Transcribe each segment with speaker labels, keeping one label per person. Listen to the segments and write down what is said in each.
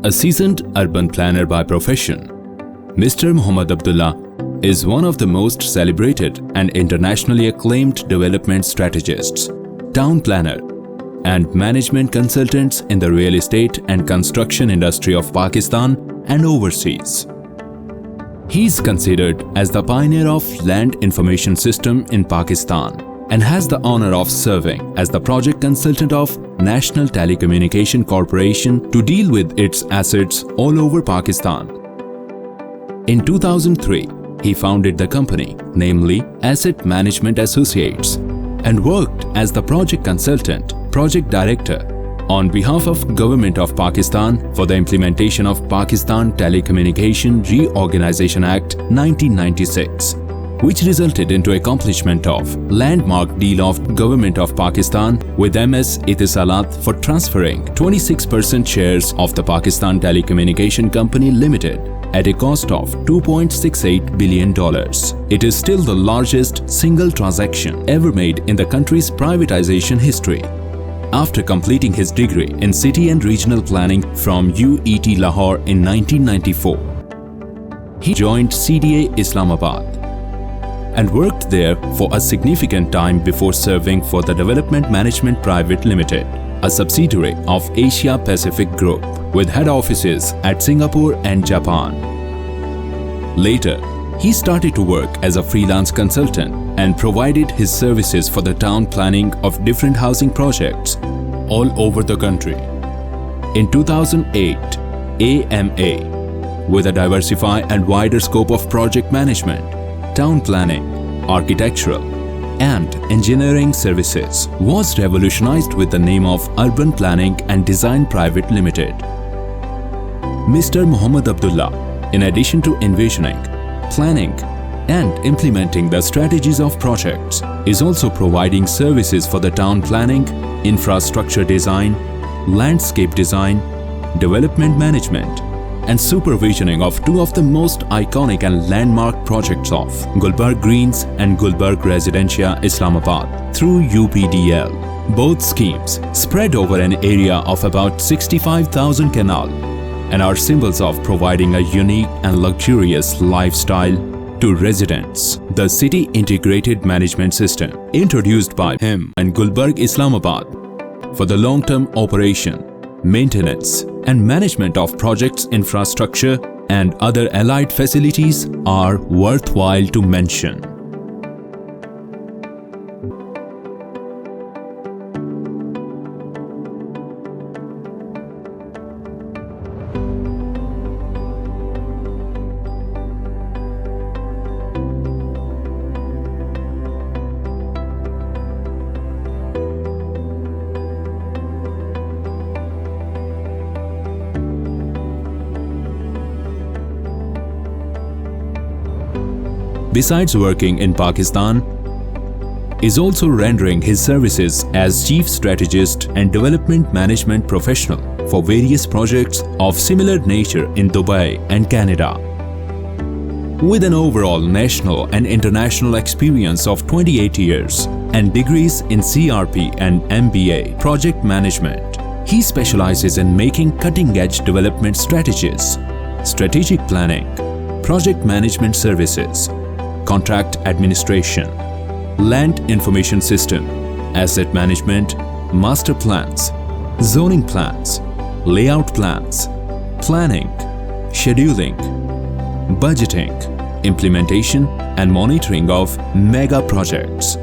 Speaker 1: A seasoned urban planner by profession, Mr. Mohammad Abdullah is one of the most celebrated and internationally acclaimed development strategists, town planner, and management consultants in the real estate and construction industry of Pakistan and overseas. He is considered as the pioneer of land information system in Pakistan and has the honor of serving as the project consultant of National Telecommunication Corporation to deal with its assets all over Pakistan. In 2003, he founded the company, namely Asset Management Associates, and worked as the project consultant, project director on behalf of Government of Pakistan for the implementation of Pakistan Telecommunication Reorganization Act 1996, which resulted into accomplishment of landmark deal of Government of Pakistan with MS Etisalat for transferring 26% shares of the Pakistan Telecommunication Company Limited at a cost of $2.68 billion. It is still the largest single transaction ever made in the country's privatization history. After completing his degree in City and Regional Planning from UET Lahore in 1994, he joined CDA Islamabad and worked there for a significant time before serving for the Development Management Private Limited, a subsidiary of Asia Pacific Group with head offices at Singapore and Japan. Later, he started to work as a freelance consultant and provided his services for the town planning of different housing projects all over the country. In 2008, AMA, with a diversified and wider scope of project management, town planning, architectural, and engineering services, was revolutionized with the name of Urban Planning and Design Private Limited. Mr. Mohammad Abdullah, in addition to envisioning, planning, and implementing the strategies of projects, is also providing services for the town planning, infrastructure design, landscape design, development management, and supervisioning of two of the most iconic and landmark projects of Gulbarg Greens and Gulbarg Residencia Islamabad through UPDL. Both schemes spread over an area of about 65,000 canal and are symbols of providing a unique and luxurious lifestyle to residents. The City Integrated Management System, introduced by him and Gulbarg Islamabad for the long-term operation, maintenance, and management of projects, infrastructure, and other allied facilities are worthwhile to mention. Besides working in Pakistan, is also rendering his services as chief strategist and development management professional for various projects of similar nature in Dubai and Canada. With an overall national and international experience of 28 years and degrees in CRP and MBA project management, he specializes in making cutting-edge development strategies, strategic planning, project management services, contract administration, land information system, asset management, master plans, zoning plans, layout plans, planning, scheduling, budgeting, implementation, and monitoring of mega projects.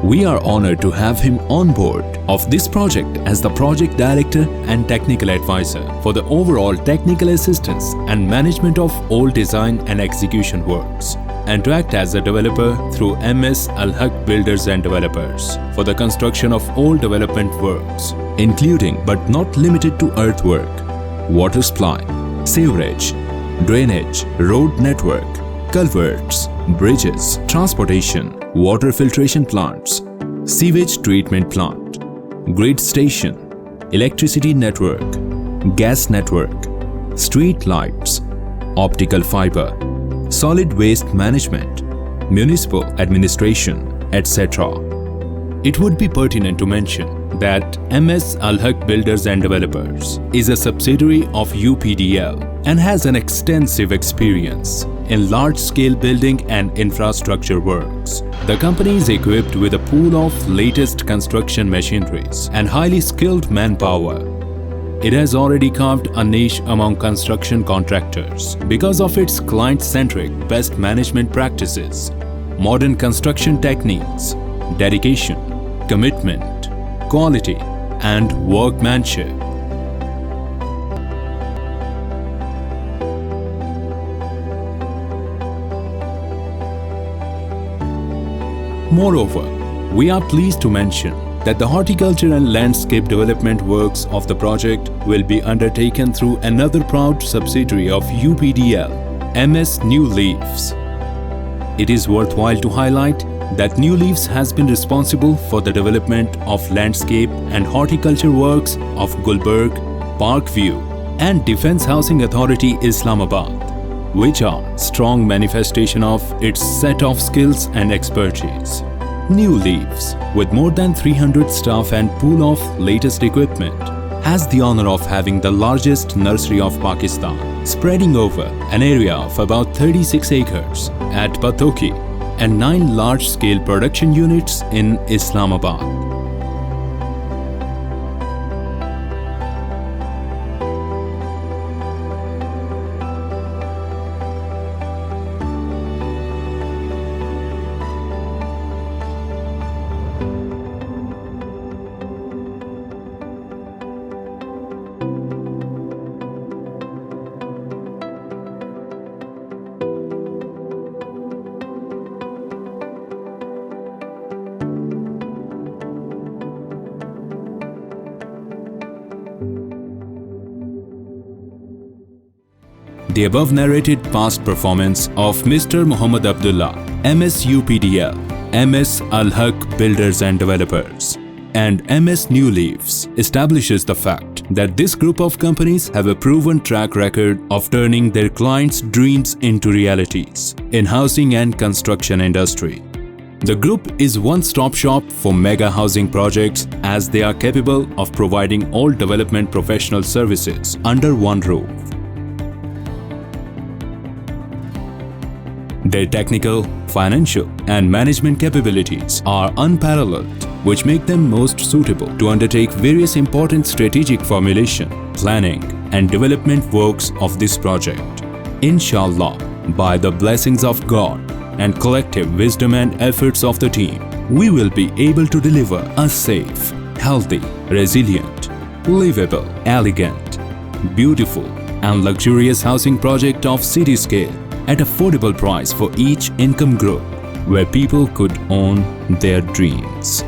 Speaker 1: We are honored to have him on board of this project as the project director and technical advisor for the overall technical assistance and management of all design and execution works, and to act as a developer through MS Al Haq Builders and Developers for the construction of all development works, including but not limited to earthwork, water supply, sewerage, drainage, road network, culverts, bridges, transportation, water filtration plants, sewage treatment plant, grid station, electricity network, gas network, street lights, optical fiber, solid waste management, municipal administration, etc. It would be pertinent to mention that MS Al Haq Builders and Developers is a subsidiary of UPDL and has an extensive experience in large-scale building and infrastructure works. The company is equipped with a pool of latest construction machineries and highly skilled manpower. It has already carved a niche among construction contractors because of its client-centric best management practices, modern construction techniques, dedication, commitment, quality, and workmanship. Moreover, we are pleased to mention that the horticulture and landscape development works of the project will be undertaken through another proud subsidiary of UPDL, MS New Leaves. It is worthwhile to highlight that New Leaves has been responsible for the development of landscape and horticulture works of Gulberg, Parkview, and Defence Housing Authority Islamabad, which are strong manifestation of its set of skills and expertise. New Leaves, with more than 300 staff and pool of latest equipment, has the honor of having the largest nursery of Pakistan, spreading over an area of about 36 acres at Pathoki and 9 large-scale production units in Islamabad. The above narrated past performance of Mr. Muhammad Abdullah, MS UPDL, MS Al Haq Builders and Developers, and MS New Leaves establishes the fact that this group of companies have a proven track record of turning their clients' dreams into realities in housing and construction industry. The group is one-stop shop for mega housing projects as they are capable of providing all development professional services under one roof. Their technical, financial, and management capabilities are unparalleled, which make them most suitable to undertake various important strategic formulation, planning, and development works of this project. Inshallah, by the blessings of God and collective wisdom and efforts of the team, we will be able to deliver a safe, healthy, resilient, livable, elegant, beautiful, and luxurious housing project of city scale at affordable price for each income group, where people could own their dreams.